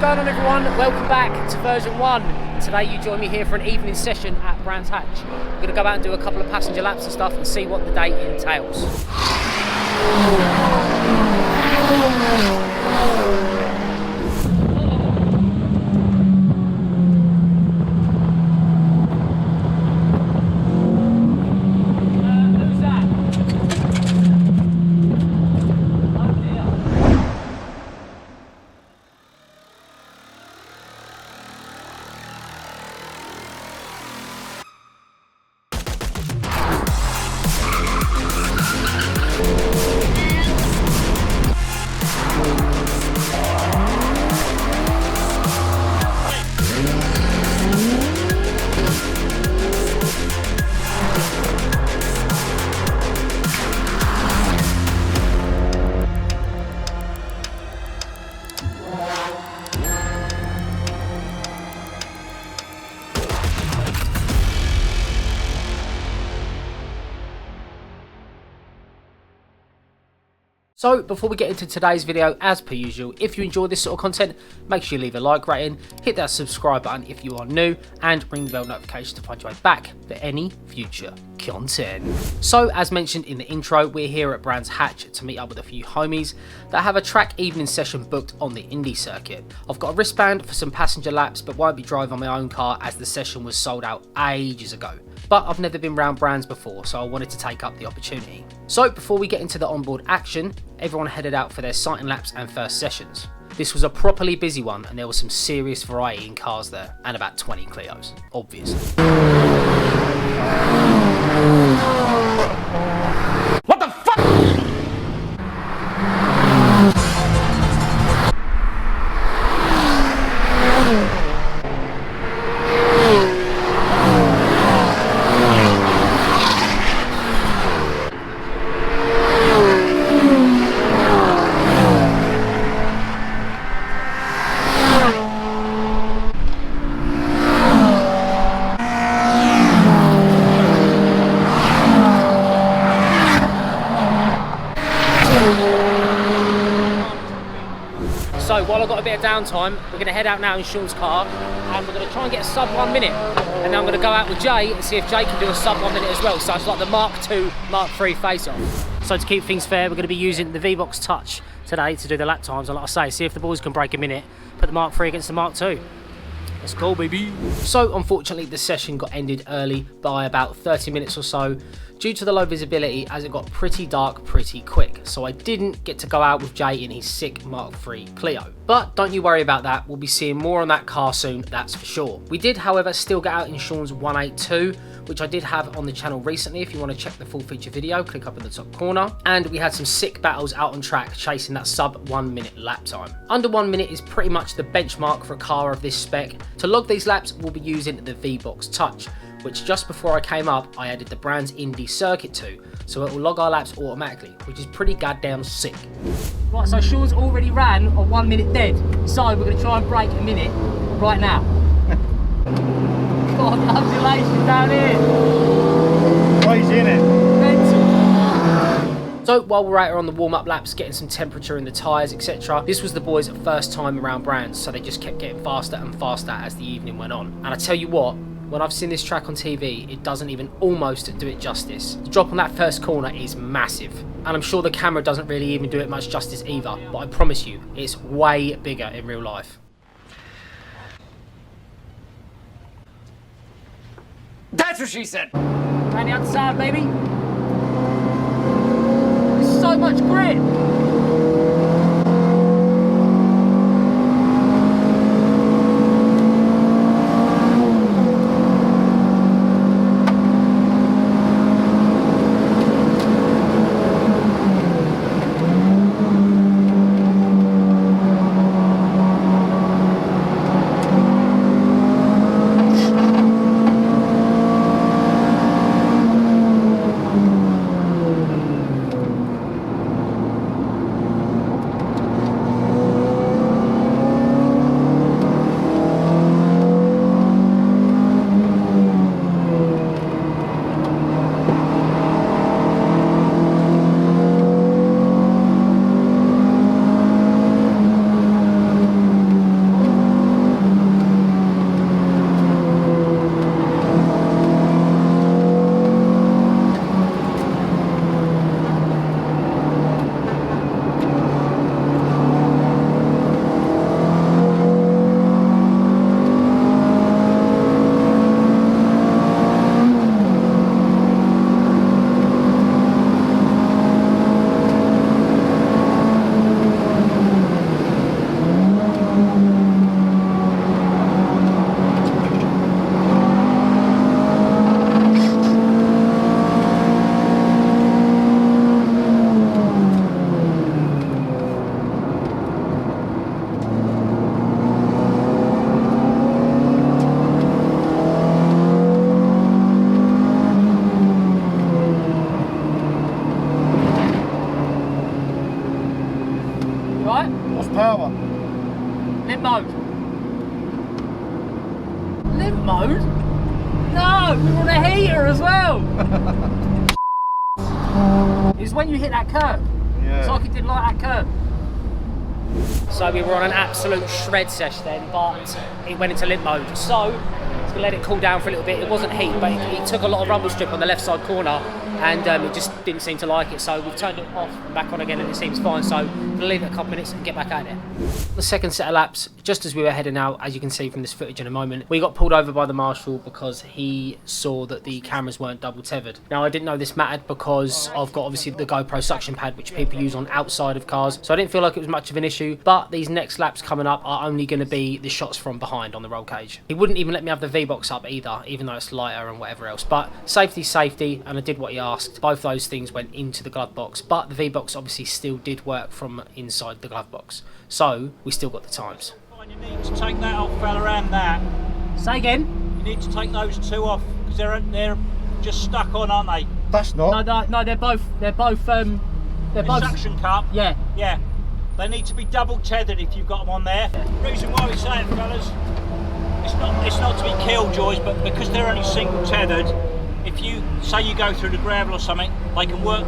going on, everyone? Welcome back to version 1. Today you join me here for an evening session at Brands Hatch. We're going to go out and do a couple of passenger laps and stuff and see what the day entails. So before we get into today's video, as per usual, if you enjoy this sort of content, make sure you leave a like rating, hit that subscribe button if you are new, and ring the bell notification to find your way back for any future content. So as mentioned in the intro, we're here at Brands Hatch to meet up with a few homies that have a track evening session booked on the Indy circuit. I've got a wristband for some passenger laps, but won't be driving my own car as the session was sold out ages ago. But I've never been round Brands before, so I wanted to take up the opportunity. So before we get into the onboard action, everyone headed out for their sighting laps and first sessions. This was a properly busy one and there was some serious variety in cars there, and about 20 Clios, obviously. What the fuck? So while I've got a bit of downtime, we're going to head out now in Sean's car and we're going to try and get a sub 1 minute, and then I'm going to go out with Jay and see if Jay can do a sub 1 minute as well. So it's like the Mark II, Mark III face-off. So to keep things fair, we're going to be using the V-Box Touch today to do the lap times, and like I say, see if the boys can break a minute, put the Mark III against the Mark II. Let's go, baby. So unfortunately the session got ended early by about 30 minutes or so due to the low visibility, as it got pretty dark pretty quick. So I didn't get to go out with Jay in his sick Mark III Clio. But don't you worry about that, we'll be seeing more on that car soon, that's for sure. We did, however, still get out in Sean's 182, which I did have on the channel recently. If you want to check the full feature video, click up in the top corner. And we had some sick battles out on track chasing that sub 1 minute lap time. Under 1 minute is pretty much the benchmark for a car of this spec. To log these laps, we'll be using the V-Box Touch, which just before I came up, I added the Brands Indy circuit to, so it will log our laps automatically, which is pretty goddamn sick. Right, so Sean's already ran on 1 minute dead, so we're going to try and break a minute right now. God, undulation down here. Crazy, innit? Mental. So while we're out on the warm-up laps, getting some temperature in the tyres, etc., this was the boys' first time around Brands, so they just kept getting faster and faster as the evening went on. And I tell you what, when I've seen this track on TV, it doesn't even almost do it justice. The drop on that first corner is massive, and I'm sure the camera doesn't really even do it much justice either, but I promise you, it's way bigger in real life. That's what she said! Around the other side, baby. There's so much grit. limp mode? No, we were on a heater as well. It's when you hit that curb. Yeah. It's like it did like that curb. So we were on an absolute shred sesh then, but it went into limp mode. So it's gonna let it cool down for a little bit. It wasn't heat, but it took a lot of rumble strip on the left side corner, and it just didn't seem to like it. So we've turned it off and back on again, and it seems fine. So we'll leave it a couple minutes and get back out there. The second set of laps, just as we were heading out, as you can see from this footage in a moment, we got pulled over by the marshal because he saw that the cameras weren't double tethered. Now I didn't know this mattered because I've got obviously the GoPro suction pad which people use on outside of cars, so I didn't feel like it was much of an issue. But these next laps coming up are only going to be the shots from behind on the roll cage. He wouldn't even let me have the V-box up either, even though it's lighter and whatever else. But safety's safety, and I did what he asked. Both those things went into the glove box, but the V-box obviously still did work from inside the glove box, so we still got the times. You need to take that off, fella, and that. Say again? You need to take those two off because they're just stuck on, aren't they? That's not. No, they're both The suction cup. Yeah. Yeah. They need to be double tethered if you've got them on there. The reason why we say it, fellas, it's not to be killjoys, but because they're only single tethered, if you say you go through the gravel or something, they can work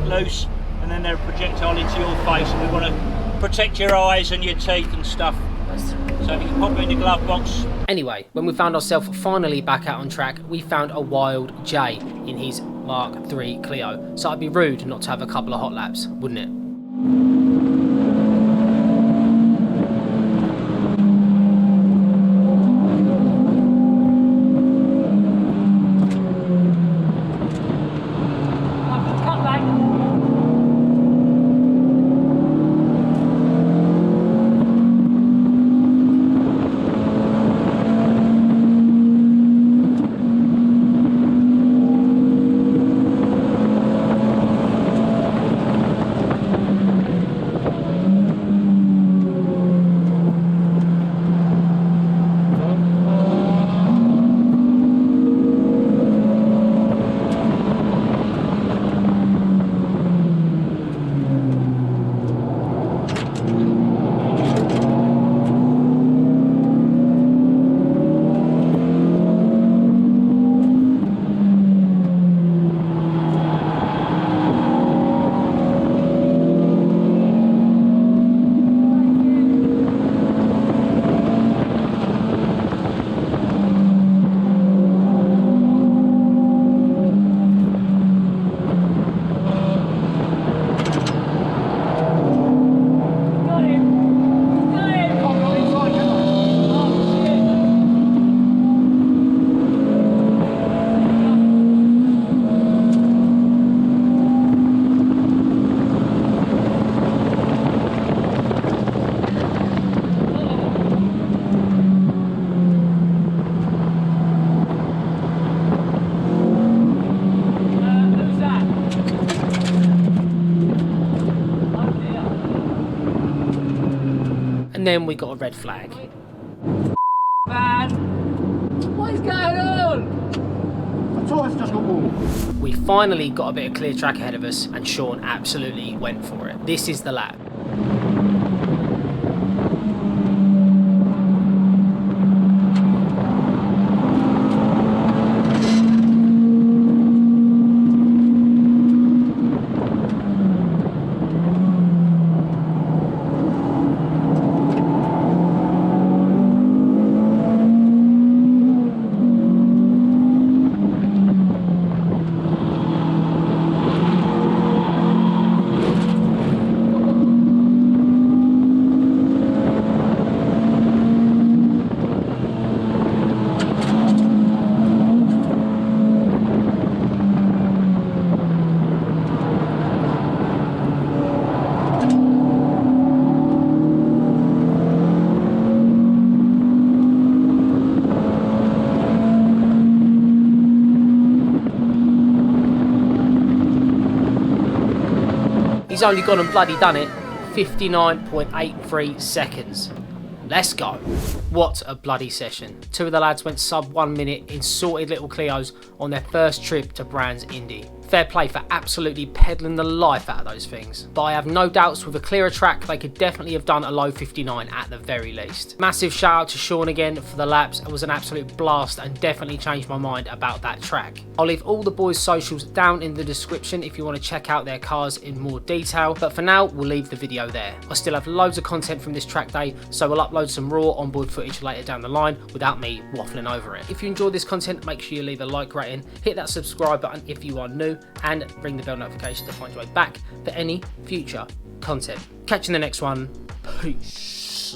loose, and then they're a projectile into your face, and we want to protect your eyes and your teeth and stuff. So if you can pop it in the glove box. Anyway, when we found ourselves finally back out on track, we found a wild J in his Mark III Clio. So it'd be rude not to have a couple of hot laps, wouldn't it? And then we got a red flag. Man, what is going on? I thought it's just got warm. We finally got a bit of clear track ahead of us, and Sean absolutely went for it. This is the lap. He's only gone and bloody done it. 59.83 seconds. Let's go. What a bloody session. Two of the lads went sub 1 minute in sorted little Clios on their first trip to Brands Indy. fair play for absolutely peddling the life out of those things. But I have no doubts with a clearer track they could definitely have done a low 59 at the very least. Massive shout out to Sean again for the laps. It was an absolute blast and definitely changed my mind about that track. I'll leave all the boys' socials down in the description if you want to check out their cars in more detail, but for now we'll leave the video there. I still have loads of content from this track day, so we'll upload some raw onboard footage later down the line without me waffling over it. If you enjoyed this content, make sure you leave a like rating, hit that subscribe button if you are new, and ring the bell notification to find your way back for any future content. Catch you in the next one. Peace.